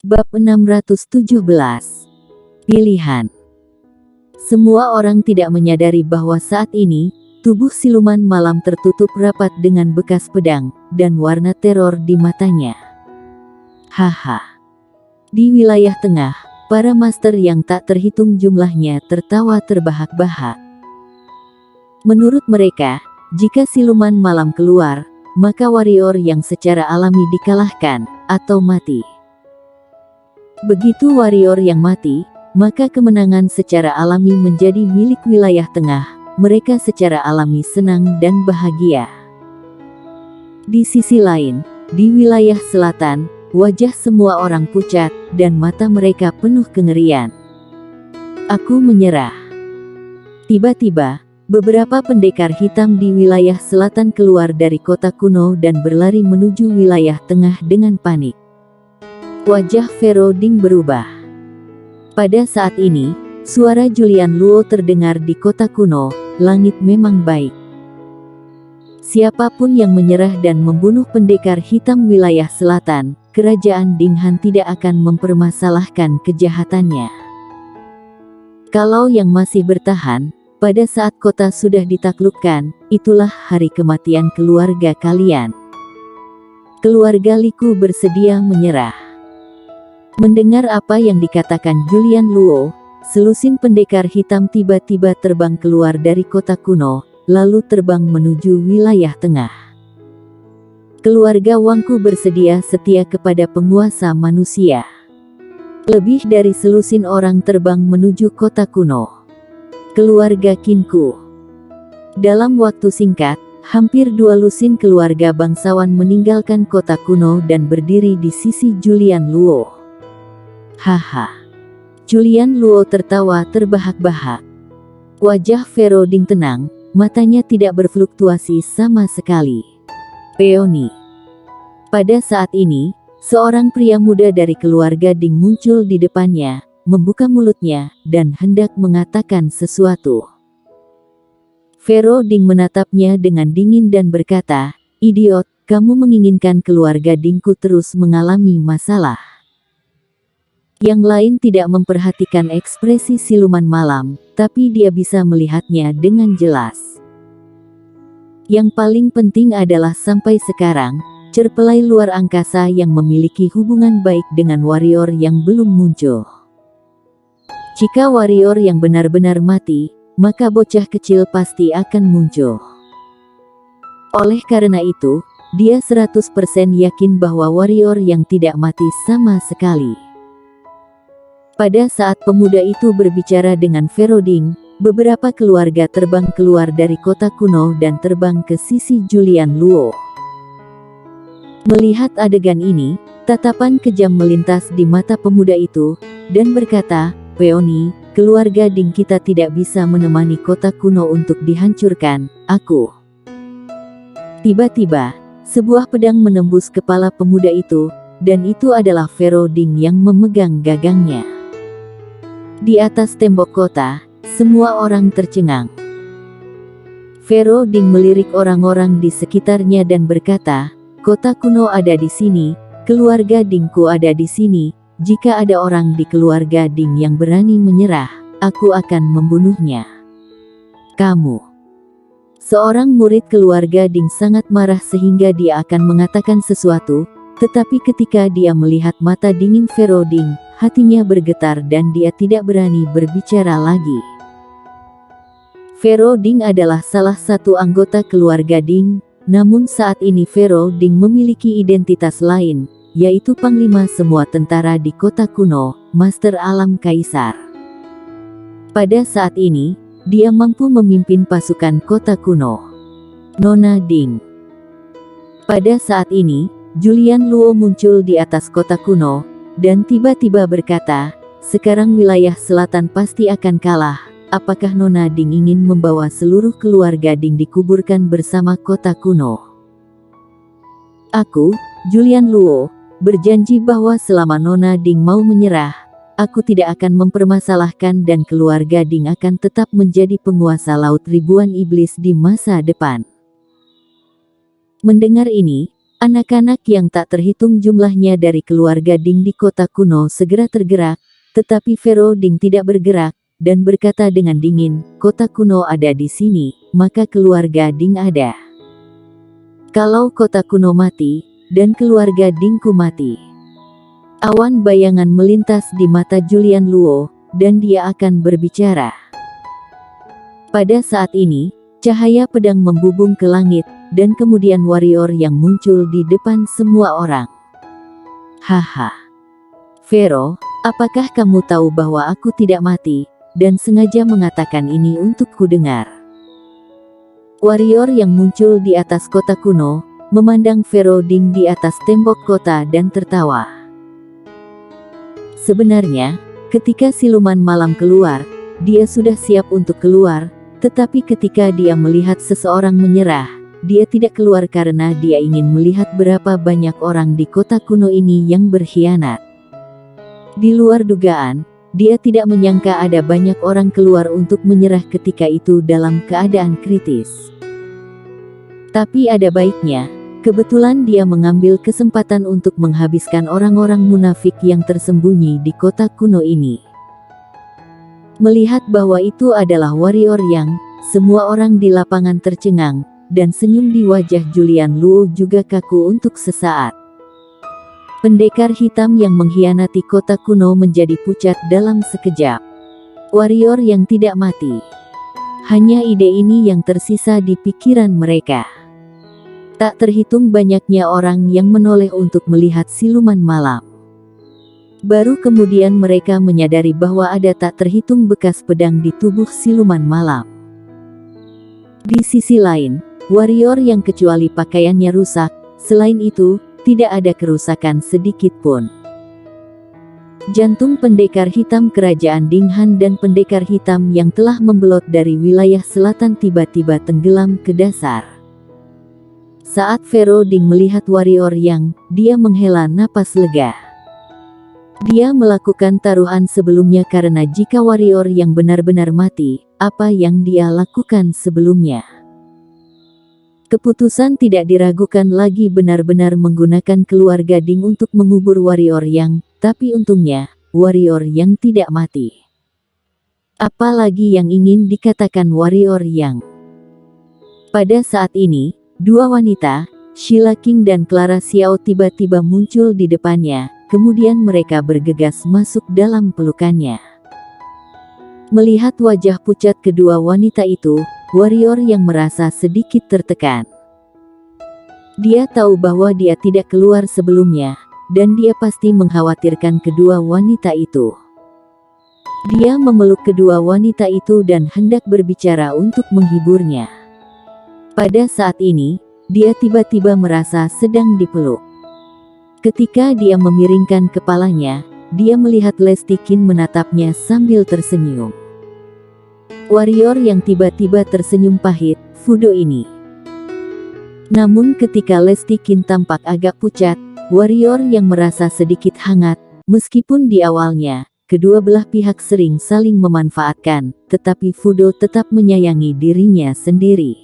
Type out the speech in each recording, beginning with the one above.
Bab 617. Pilihan. Semua orang tidak menyadari bahwa saat ini, tubuh siluman malam tertutup rapat dengan bekas pedang, dan warna teror di matanya. Haha. Di wilayah tengah, para master yang tak terhitung jumlahnya tertawa terbahak-bahak. Menurut mereka, jika siluman malam keluar, maka warrior yang secara alami dikalahkan, atau mati. Begitu warrior yang mati, maka kemenangan secara alami menjadi milik wilayah tengah. Mereka secara alami senang dan bahagia. Di sisi lain, di wilayah selatan, wajah semua orang pucat, dan mata mereka penuh kengerian. Aku menyerah. Tiba-tiba, beberapa pendekar hitam di wilayah selatan keluar dari kota kuno dan berlari menuju wilayah tengah dengan panik. Wajah Pharaoh Ding berubah. Pada saat ini, suara Julian Luo terdengar di kota kuno. Langit memang baik. Siapapun yang menyerah dan membunuh pendekar hitam wilayah selatan, kerajaan Ding Han tidak akan mempermasalahkan kejahatannya. Kalau yang masih bertahan, pada saat kota sudah ditaklukkan, itulah hari kematian keluarga kalian. Keluarga Liku bersedia menyerah. Mendengar apa yang dikatakan Julian Luo, selusin pendekar hitam tiba-tiba terbang keluar dari kota kuno, lalu terbang menuju wilayah tengah. Keluarga Wangku bersedia setia kepada penguasa manusia. Lebih dari selusin orang terbang menuju kota kuno. Keluarga Qinku. Dalam waktu singkat, hampir 2 lusin keluarga bangsawan meninggalkan kota kuno dan berdiri di sisi Julian Luo. Haha. Julian Luo tertawa terbahak-bahak. Wajah Pharaoh Ding tenang, matanya tidak berfluktuasi sama sekali. Peony. Pada saat ini, seorang pria muda dari keluarga Ding muncul di depannya, membuka mulutnya, dan hendak mengatakan sesuatu. Pharaoh Ding menatapnya dengan dingin dan berkata, "Idiot, kamu menginginkan keluarga Dingku terus mengalami masalah." Yang lain tidak memperhatikan ekspresi siluman malam, tapi dia bisa melihatnya dengan jelas. Yang paling penting adalah sampai sekarang, cerpelai luar angkasa yang memiliki hubungan baik dengan warrior yang belum muncul. Jika warrior yang benar-benar mati, maka bocah kecil pasti akan muncul. Oleh karena itu, dia 100% yakin bahwa warrior yang tidak mati sama sekali. Pada saat pemuda itu berbicara dengan Pharaoh Ding, beberapa keluarga terbang keluar dari kota kuno dan terbang ke sisi Julian Luo. Melihat adegan ini, tatapan kejam melintas di mata pemuda itu, dan berkata, "Peony, keluarga Ding kita tidak bisa menemani kota kuno untuk dihancurkan, aku." Tiba-tiba, sebuah pedang menembus kepala pemuda itu, dan itu adalah Pharaoh Ding yang memegang gagangnya. Di atas tembok kota, semua orang tercengang. Pharaoh Ding melirik orang-orang di sekitarnya dan berkata, "Kota kuno ada di sini, keluarga Dingku ada di sini. Jika ada orang di keluarga Ding yang berani menyerah, aku akan membunuhnya." Kamu. Seorang murid keluarga Ding sangat marah sehingga dia akan mengatakan sesuatu, tetapi ketika dia melihat mata dingin Pharaoh Ding, hatinya bergetar dan dia tidak berani berbicara lagi. Pharaoh Ding adalah salah satu anggota keluarga Ding, namun saat ini Pharaoh Ding memiliki identitas lain, yaitu panglima semua tentara di kota kuno, Master Alam Kaisar. Pada saat ini, dia mampu memimpin pasukan kota kuno. Nona Ding. Pada saat ini, Julian Luo muncul di atas kota kuno, dan tiba-tiba berkata, "Sekarang wilayah selatan pasti akan kalah. Apakah Nona Ding ingin membawa seluruh keluarga Ding dikuburkan bersama kota kuno?" Aku, Julian Luo, berjanji bahwa selama Nona Ding mau menyerah, aku tidak akan mempermasalahkan dan keluarga Ding akan tetap menjadi penguasa laut ribuan iblis di masa depan. Mendengar ini, Anak-anak yang tak terhitung jumlahnya dari keluarga Ding di kota kuno segera tergerak, tetapi Pharaoh Ding tidak bergerak, dan berkata dengan dingin, "Kota kuno ada di sini, maka keluarga Ding ada. Kalau kota kuno mati, dan keluarga Dingku mati." Awan bayangan melintas di mata Julian Luo, dan dia akan berbicara. Pada saat ini, cahaya pedang membubung ke langit, dan kemudian warrior yang muncul di depan semua orang. "Haha. Pharaoh, apakah kamu tahu bahwa aku tidak mati, dan sengaja mengatakan ini untuk kudengar?" Warrior yang muncul di atas kota kuno, memandang Pharaoh Ding di atas tembok kota dan tertawa. Sebenarnya, ketika siluman malam keluar, dia sudah siap untuk keluar, tetapi ketika dia melihat seseorang menyerah, dia tidak keluar karena dia ingin melihat berapa banyak orang di kota kuno ini yang berkhianat. Di luar dugaan, dia tidak menyangka ada banyak orang keluar untuk menyerah ketika itu dalam keadaan kritis. Tapi ada baiknya, kebetulan dia mengambil kesempatan untuk menghabiskan orang-orang munafik yang tersembunyi di kota kuno ini. Melihat bahwa itu adalah warrior yang, semua orang di lapangan tercengang, dan senyum di wajah Julian Luo juga kaku untuk sesaat. Pendekar hitam yang mengkhianati kota kuno menjadi pucat dalam sekejap. Warrior yang tidak mati. Hanya ide ini yang tersisa di pikiran mereka. Tak terhitung banyaknya orang yang menoleh untuk melihat siluman malam. Baru kemudian mereka menyadari bahwa ada tak terhitung bekas pedang di tubuh siluman malam. Di sisi lain, warrior yang kecuali pakaiannya rusak, selain itu, tidak ada kerusakan sedikit pun. Jantung pendekar hitam kerajaan Dinghan dan pendekar hitam yang telah membelot dari wilayah selatan tiba-tiba tenggelam ke dasar. Saat Pharaoh Ding melihat warrior yang, dia menghela napas lega. Dia melakukan taruhan sebelumnya karena jika warrior yang benar-benar mati, apa yang dia lakukan sebelumnya? Keputusan tidak diragukan lagi benar-benar menggunakan keluarga Ding untuk mengubur warrior yang, tapi untungnya, warrior yang tidak mati. Apalagi yang ingin dikatakan warrior yang. Pada saat ini, dua wanita, Sheila King dan Clara Xiao tiba-tiba muncul di depannya, kemudian mereka bergegas masuk dalam pelukannya. Melihat wajah pucat kedua wanita itu, warrior yang merasa sedikit tertekan. Dia tahu bahwa dia tidak keluar sebelumnya, dan dia pasti mengkhawatirkan kedua wanita itu. Dia memeluk kedua wanita itu dan hendak berbicara untuk menghiburnya. Pada saat ini, dia tiba-tiba merasa sedang dipeluk. Ketika dia memiringkan kepalanya, dia melihat Lesti Qin menatapnya sambil tersenyum. Warrior yang tiba-tiba tersenyum pahit, Fudo ini. Namun ketika Lesti Qin tampak agak pucat, warrior yang merasa sedikit hangat, meskipun di awalnya, kedua belah pihak sering saling memanfaatkan, tetapi Fudo tetap menyayangi dirinya sendiri.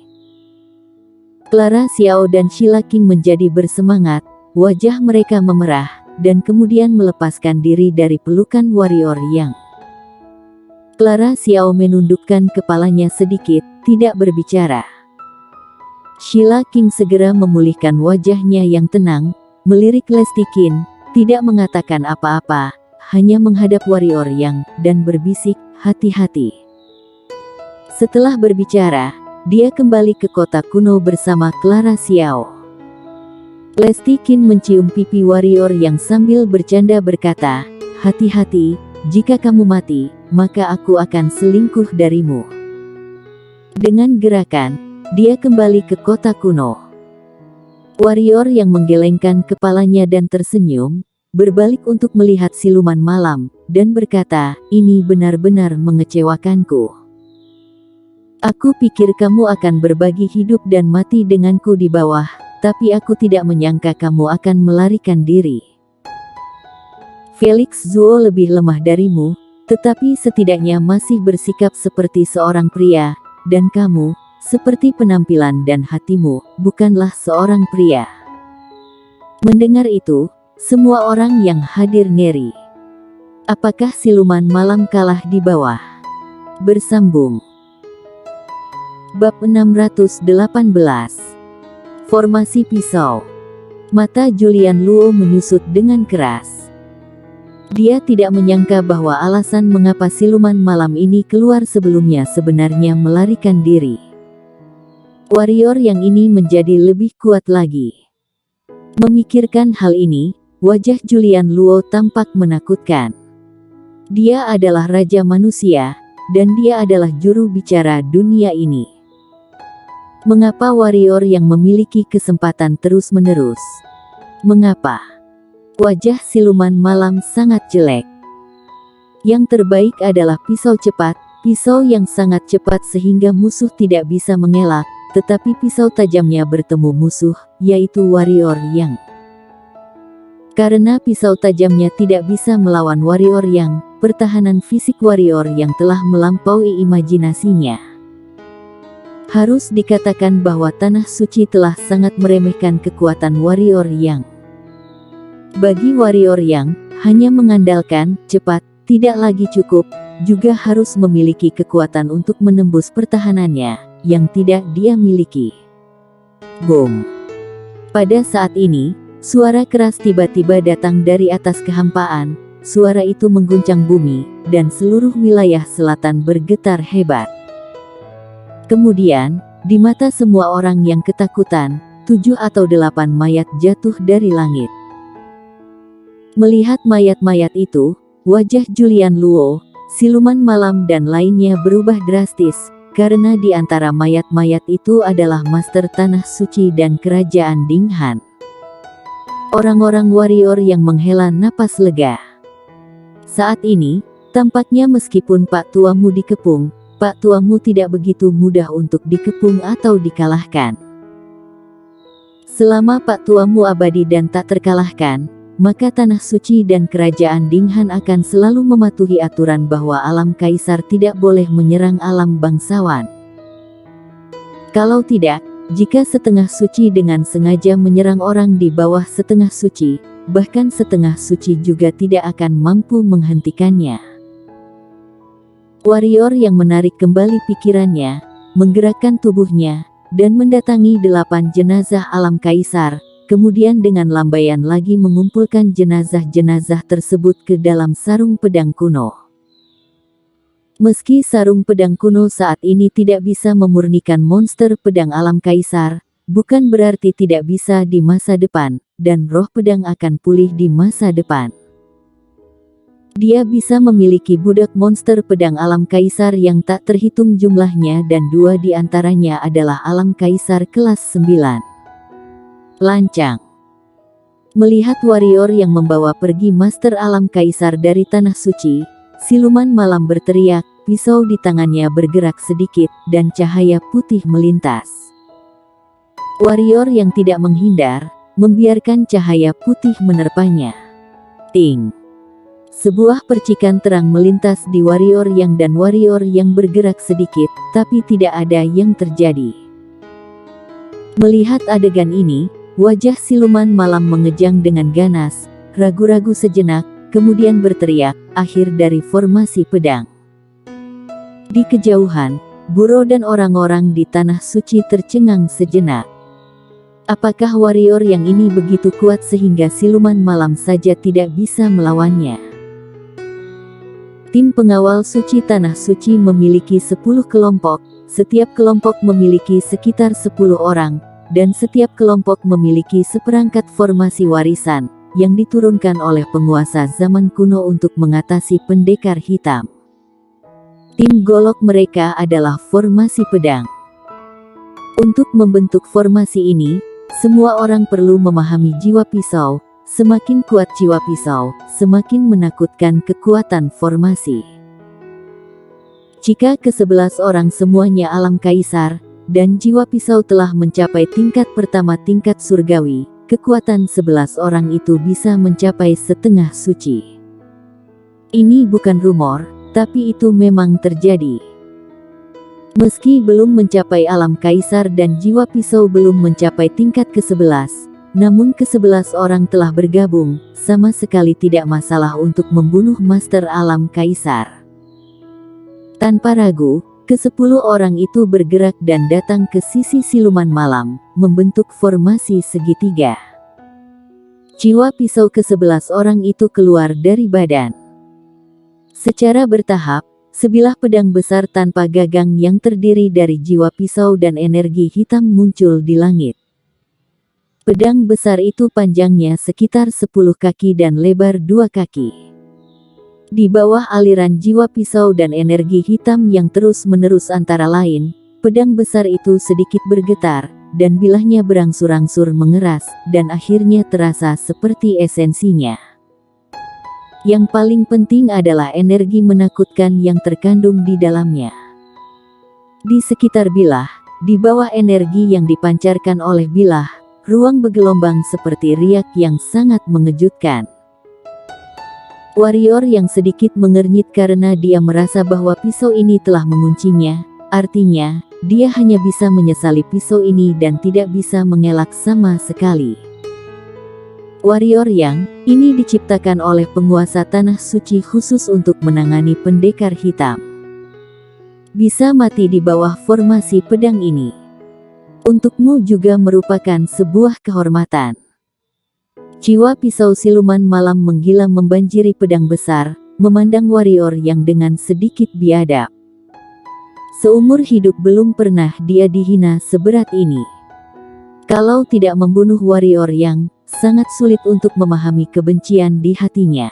Clara Xiao dan Sheila King menjadi bersemangat, wajah mereka memerah, dan kemudian melepaskan diri dari pelukan warrior yang. Clara Xiao menundukkan kepalanya sedikit, tidak berbicara. Sheila King segera memulihkan wajahnya yang tenang, melirik Lesti Qin, tidak mengatakan apa-apa, hanya menghadap warrior yang, dan berbisik, "Hati-hati." Setelah berbicara, dia kembali ke kota kuno bersama Clara Xiao. Lesti Qin mencium pipi warrior yang sambil bercanda berkata, "Hati-hati, jika kamu mati, maka aku akan selingkuh darimu." Dengan gerakan, dia kembali ke kota kuno. Warrior yang menggelengkan kepalanya dan tersenyum, berbalik untuk melihat siluman malam, dan berkata, "Ini benar-benar mengecewakanku. Aku pikir kamu akan berbagi hidup dan mati denganku di bawah, tapi aku tidak menyangka kamu akan melarikan diri. Felix Zuo lebih lemah darimu, tetapi setidaknya masih bersikap seperti seorang pria, dan kamu, seperti penampilan dan hatimu, bukanlah seorang pria." Mendengar itu, semua orang yang hadir ngeri. Apakah siluman malam kalah di bawah? Bersambung. Bab 618. Formasi pisau. Mata Julian Luo menyusut dengan keras. Dia tidak menyangka bahwa alasan mengapa siluman malam ini keluar sebelumnya sebenarnya melarikan diri. Warrior yang ini menjadi lebih kuat lagi. Memikirkan hal ini, wajah Julian Luo tampak menakutkan. Dia adalah raja manusia, dan dia adalah juru bicara dunia ini. Mengapa warrior yang memiliki kesempatan terus-menerus? Mengapa? Wajah siluman malam sangat jelek. Yang terbaik adalah pisau cepat, pisau yang sangat cepat sehingga musuh tidak bisa mengelak, tetapi pisau tajamnya bertemu musuh, yaitu warrior yang. Karena pisau tajamnya tidak bisa melawan warrior yang, pertahanan fisik warrior yang telah melampaui imajinasinya. Harus dikatakan bahwa Tanah Suci telah sangat meremehkan kekuatan warrior yang. Bagi warrior yang hanya mengandalkan cepat tidak lagi cukup, juga harus memiliki kekuatan untuk menembus pertahanannya yang tidak dia miliki. Boom. Pada saat ini, suara keras tiba-tiba datang dari atas kehampaan. Suara itu mengguncang bumi, dan seluruh wilayah selatan bergetar hebat. Kemudian, di mata semua orang yang ketakutan, 7 atau 8 mayat jatuh dari langit. Melihat mayat-mayat itu, wajah Julian Luo, siluman malam dan lainnya berubah drastis, karena di antara mayat-mayat itu adalah Master Tanah Suci dan Kerajaan Dinghan. Orang-orang warrior yang menghela napas lega. Saat ini, tampaknya meskipun Pak Tuamu dikepung, Pak Tuamu tidak begitu mudah untuk dikepung atau dikalahkan. Selama Pak Tuamu abadi dan tak terkalahkan, maka Tanah Suci dan Kerajaan Dinghan akan selalu mematuhi aturan bahwa alam kaisar tidak boleh menyerang alam bangsawan. Kalau tidak, jika setengah suci dengan sengaja menyerang orang di bawah setengah suci, bahkan setengah suci juga tidak akan mampu menghentikannya. Warrior yang menarik kembali pikirannya, menggerakkan tubuhnya, dan mendatangi 8 jenazah alam kaisar, kemudian dengan lambaian lagi mengumpulkan jenazah-jenazah tersebut ke dalam sarung pedang kuno. Meski sarung pedang kuno saat ini tidak bisa memurnikan monster pedang alam kaisar, bukan berarti tidak bisa di masa depan, dan roh pedang akan pulih di masa depan. Dia bisa memiliki budak monster pedang alam kaisar yang tak terhitung jumlahnya dan 2 di antaranya adalah alam kaisar kelas 9. Lancang. Melihat warrior yang membawa pergi Master Alam Kaisar dari Tanah Suci, siluman malam berteriak, pisau di tangannya bergerak sedikit, dan cahaya putih melintas. Warrior yang tidak menghindar, membiarkan cahaya putih menerpanya. Ting. Sebuah percikan terang melintas di warrior yang dan warrior yang bergerak sedikit, tapi tidak ada yang terjadi. Melihat adegan ini, wajah siluman malam mengejang dengan ganas, ragu-ragu sejenak, kemudian berteriak, akhir dari formasi pedang. Di kejauhan, Buro dan orang-orang di Tanah Suci tercengang sejenak. Apakah warrior yang ini begitu kuat sehingga siluman malam saja tidak bisa melawannya? Tim pengawal suci Tanah Suci memiliki 10 kelompok, setiap kelompok memiliki sekitar 10 orang, dan setiap kelompok memiliki seperangkat formasi warisan, yang diturunkan oleh penguasa zaman kuno untuk mengatasi pendekar hitam. Tim golok mereka adalah formasi pedang. Untuk membentuk formasi ini, semua orang perlu memahami jiwa pisau. Semakin kuat jiwa pisau, semakin menakutkan kekuatan formasi. Jika ke-11 orang semuanya alam kaisar, dan jiwa pisau telah mencapai tingkat pertama tingkat surgawi, kekuatan 11 orang itu bisa mencapai setengah suci. Ini bukan rumor, tapi itu memang terjadi. Meski belum mencapai alam kaisar dan jiwa pisau belum mencapai tingkat ke-11, namun ke-11 orang telah bergabung, sama sekali tidak masalah untuk membunuh Master Alam Kaisar. Tanpa ragu, ke-10 orang itu bergerak dan datang ke sisi siluman malam, membentuk formasi segitiga. Jiwa pisau ke-11 orang itu keluar dari badan. Secara bertahap, sebilah pedang besar tanpa gagang yang terdiri dari jiwa pisau dan energi hitam muncul di langit. Pedang besar itu panjangnya sekitar 10 kaki dan lebar 2 kaki. Di bawah aliran jiwa pisau dan energi hitam yang terus-menerus antara lain, pedang besar itu sedikit bergetar, dan bilahnya berangsur-angsur mengeras, dan akhirnya terasa seperti esensinya. Yang paling penting adalah energi menakutkan yang terkandung di dalamnya. Di sekitar bilah, di bawah energi yang dipancarkan oleh bilah, ruang bergelombang seperti riak yang sangat mengejutkan. Warrior yang sedikit mengernyit karena dia merasa bahwa pisau ini telah menguncinya, artinya, dia hanya bisa menyesali pisau ini dan tidak bisa mengelak sama sekali. Warrior yang ini diciptakan oleh penguasa tanah suci khusus untuk menangani pendekar hitam. Bisa mati di bawah formasi pedang ini. Untukmu juga merupakan sebuah kehormatan. Jiwa pisau siluman malam menggila membanjiri pedang besar, memandang warrior yang dengan sedikit biadab. Seumur hidup belum pernah dia dihina seberat ini. Kalau tidak membunuh warrior yang sangat sulit untuk memahami kebencian di hatinya.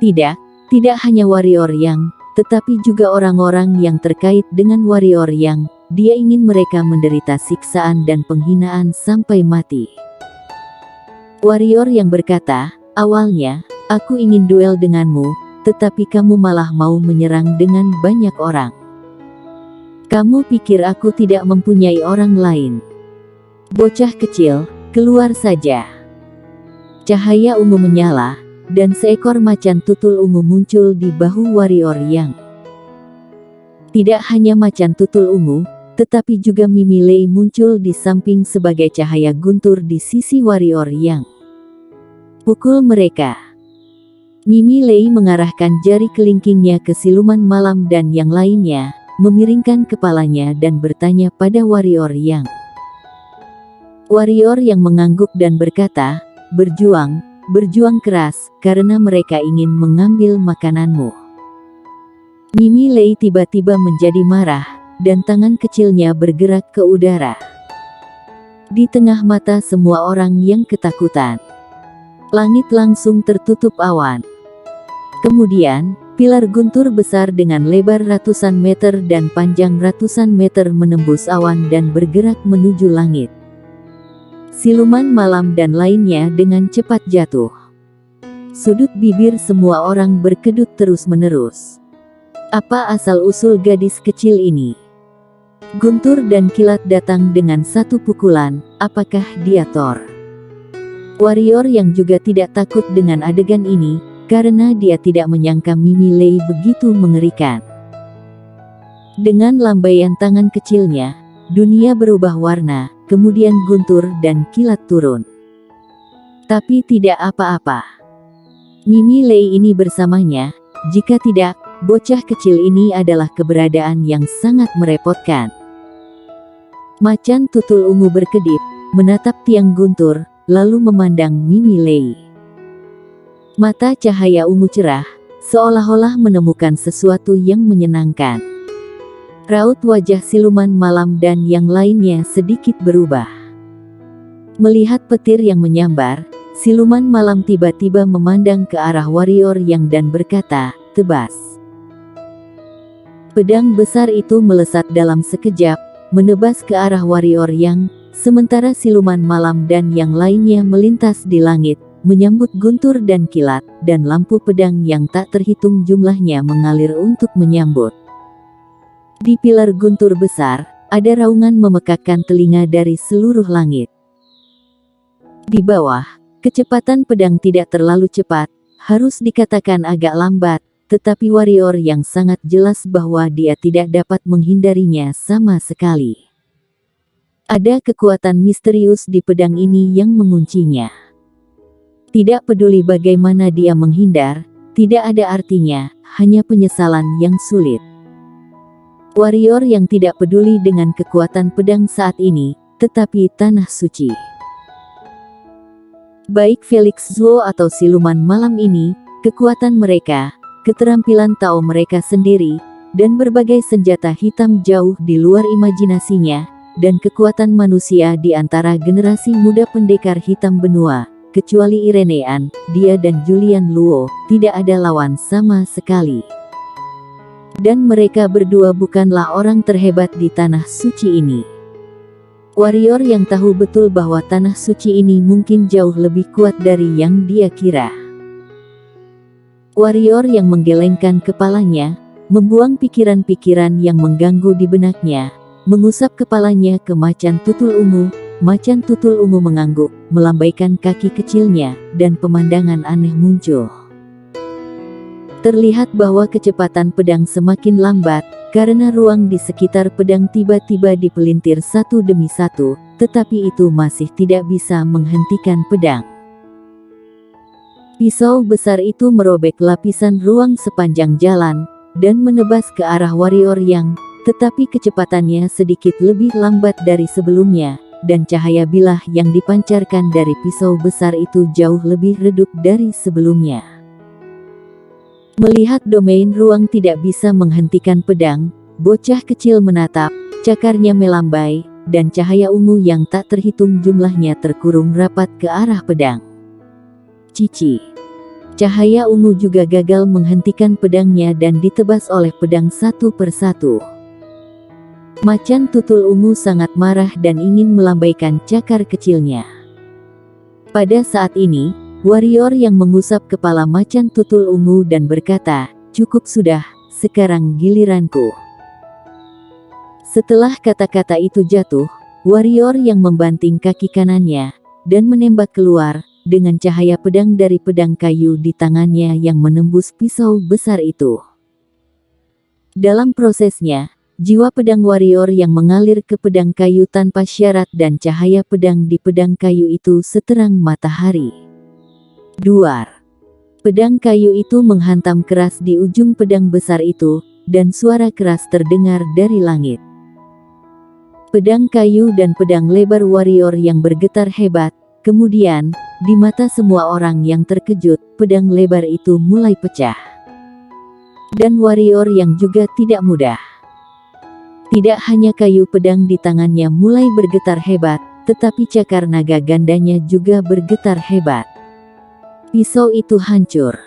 Tidak hanya warrior yang, tetapi juga orang-orang yang terkait dengan warrior yang, dia ingin mereka menderita siksaan dan penghinaan sampai mati. Warrior yang berkata, awalnya, aku ingin duel denganmu, tetapi kamu malah mau menyerang dengan banyak orang. Kamu pikir aku tidak mempunyai orang lain? Bocah kecil, keluar saja. Cahaya ungu menyala, dan seekor macan tutul ungu muncul di bahu warrior yang. Tidak hanya macan tutul ungu, tetapi juga Mimi Lei muncul di samping sebagai cahaya guntur di sisi warrior yang. Pukul mereka. Mimi Lei mengarahkan jari kelingkingnya ke siluman malam dan yang lainnya, memiringkan kepalanya dan bertanya pada warrior yang. Warrior yang mengangguk dan berkata, berjuang keras, karena mereka ingin mengambil makananmu. Mimi Lei tiba-tiba menjadi marah, dan tangan kecilnya bergerak ke udara. Di tengah mata semua orang yang ketakutan, langit langsung tertutup awan. Kemudian, pilar guntur besar dengan lebar ratusan meter dan panjang ratusan meter menembus awan dan bergerak menuju langit. Siluman malam dan lainnya dengan cepat jatuh. Sudut bibir semua orang berkedut terus-menerus. Apa asal-usul gadis kecil ini? Guntur dan kilat datang dengan satu pukulan, apakah dia Thor? Warrior yang juga tidak takut dengan adegan ini, karena dia tidak menyangka Mimi Lei begitu mengerikan. Dengan lambaian tangan kecilnya, dunia berubah warna, kemudian guntur dan kilat turun. Tapi tidak apa-apa. Mimi Lei ini bersamanya, jika tidak, bocah kecil ini adalah keberadaan yang sangat merepotkan. Macan tutul ungu berkedip, menatap tiang guntur, lalu memandang Mimi Lei. Mata cahaya ungu cerah, seolah-olah menemukan sesuatu yang menyenangkan. Raut wajah siluman malam dan yang lainnya sedikit berubah. Melihat petir yang menyambar, siluman malam tiba-tiba memandang ke arah warrior yang dan berkata, tebas. Pedang besar itu melesat dalam sekejap, menebas ke arah warrior yang, sementara siluman malam dan yang lainnya melintas di langit, menyambut guntur dan kilat, dan lampu pedang yang tak terhitung jumlahnya mengalir untuk menyambut. Di pilar guntur besar, ada raungan memekakkan telinga dari seluruh langit. Di bawah, kecepatan pedang tidak terlalu cepat, harus dikatakan agak lambat, tetapi warrior yang sangat jelas bahwa dia tidak dapat menghindarinya sama sekali. Ada kekuatan misterius di pedang ini yang menguncinya. Tidak peduli bagaimana dia menghindar, tidak ada artinya, hanya penyesalan yang sulit. Warrior yang tidak peduli dengan kekuatan pedang saat ini, tetapi tanah suci. Baik Felix Zuo atau siluman malam ini, kekuatan mereka, keterampilan Tao mereka sendiri, dan berbagai senjata hitam jauh di luar imajinasinya, dan kekuatan manusia di antara generasi muda pendekar hitam benua, kecuali Irenean, dia dan Julian Luo, tidak ada lawan sama sekali. Dan mereka berdua bukanlah orang terhebat di tanah suci ini. Warrior yang tahu betul bahwa tanah suci ini mungkin jauh lebih kuat dari yang dia kira. Warrior yang menggelengkan kepalanya, membuang pikiran-pikiran yang mengganggu di benaknya, mengusap kepalanya ke macan tutul ungu. Macan tutul ungu mengangguk, melambaikan kaki kecilnya, dan pemandangan aneh muncul. Terlihat bahwa kecepatan pedang semakin lambat, karena ruang di sekitar pedang tiba-tiba dipelintir satu demi satu, tetapi itu masih tidak bisa menghentikan pedang. Pisau besar itu merobek lapisan ruang sepanjang jalan, dan menebas ke arah warrior yang, tetapi kecepatannya sedikit lebih lambat dari sebelumnya, dan cahaya bilah yang dipancarkan dari pisau besar itu jauh lebih redup dari sebelumnya. Melihat domain ruang tidak bisa menghentikan pedang, bocah kecil menatap, cakarnya melambai, dan cahaya ungu yang tak terhitung jumlahnya terkurung rapat ke arah pedang. Cici. Cahaya ungu juga gagal menghentikan pedangnya dan ditebas oleh pedang satu persatu. Macan tutul ungu sangat marah dan ingin melambaikan cakar kecilnya. Pada saat ini, warrior yang mengusap kepala macan tutul ungu dan berkata, "Cukup sudah, sekarang giliranku." Setelah kata-kata itu jatuh, warrior yang membanting kaki kanannya, dan menembak keluar, dengan cahaya pedang dari pedang kayu di tangannya yang menembus pisau besar itu. Dalam prosesnya, jiwa pedang warrior yang mengalir ke pedang kayu tanpa syarat dan cahaya pedang di pedang kayu itu seterang matahari. Duar. Pedang kayu itu menghantam keras di ujung pedang besar itu, dan suara keras terdengar dari langit. Pedang kayu dan pedang lebar warrior yang bergetar hebat, kemudian, di mata semua orang yang terkejut, pedang lebar itu mulai pecah. Dan warrior yang juga tidak mudah. Tidak hanya kayu pedang di tangannya mulai bergetar hebat, tetapi cakar naga gandanya juga bergetar hebat. Pisau itu hancur.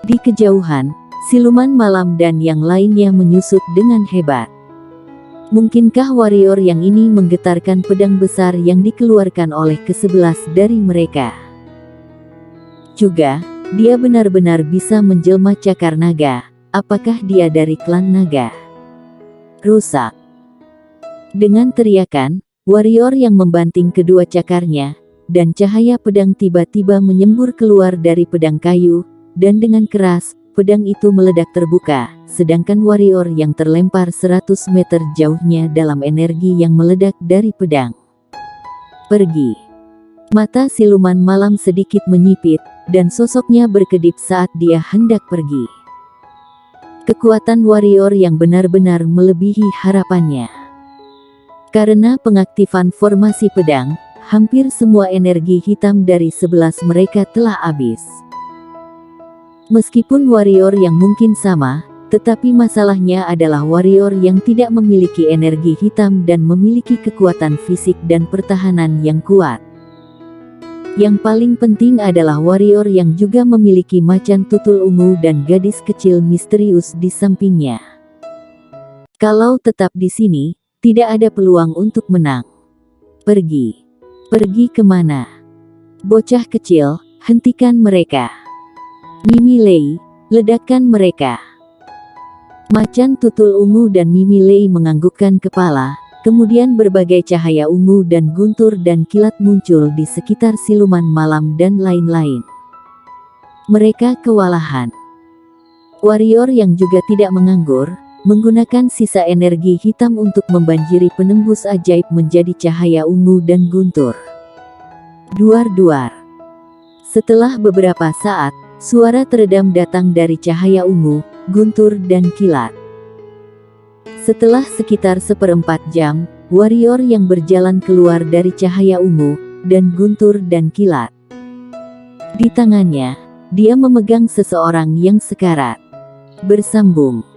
Di kejauhan, siluman malam dan yang lainnya menyusut dengan hebat. Mungkinkah warrior yang ini menggetarkan pedang besar yang dikeluarkan oleh ke-11 dari mereka? Juga, dia benar-benar bisa menjelma cakar naga. Apakah dia dari klan naga? Rusak. Dengan teriakan, warrior yang membanting kedua cakarnya, dan cahaya pedang tiba-tiba menyembur keluar dari pedang kayu, dan dengan keras, pedang itu meledak terbuka, sedangkan warrior yang terlempar 100 meter jauhnya dalam energi yang meledak dari pedang. Pergi. Mata siluman malam sedikit menyipit, dan sosoknya berkedip saat dia hendak pergi. Kekuatan warrior yang benar-benar melebihi harapannya. Karena pengaktifan formasi pedang, hampir semua energi hitam dari 11 mereka telah habis. Meskipun warrior yang mungkin sama, tetapi masalahnya adalah warrior yang tidak memiliki energi hitam dan memiliki kekuatan fisik dan pertahanan yang kuat. Yang paling penting adalah warrior yang juga memiliki macan tutul ungu dan gadis kecil misterius di sampingnya. Kalau tetap di sini, tidak ada peluang untuk menang. Pergi. Pergi kemana? Bocah kecil, hentikan mereka. Mimi Lei, ledakkan mereka. Macan tutul ungu dan Mimi Lei menganggukkan kepala, kemudian berbagai cahaya ungu dan guntur dan kilat muncul di sekitar siluman malam dan lain-lain. Mereka kewalahan. Warrior yang juga tidak menganggur, menggunakan sisa energi hitam untuk membanjiri penembus ajaib menjadi cahaya ungu dan guntur. Duar-duar. Setelah beberapa saat, suara teredam datang dari cahaya ungu, guntur dan kilat. Setelah sekitar 1/4 jam, warrior yang berjalan keluar dari cahaya ungu, dan guntur dan kilat. Di tangannya, dia memegang seseorang yang sekarat. Bersambung.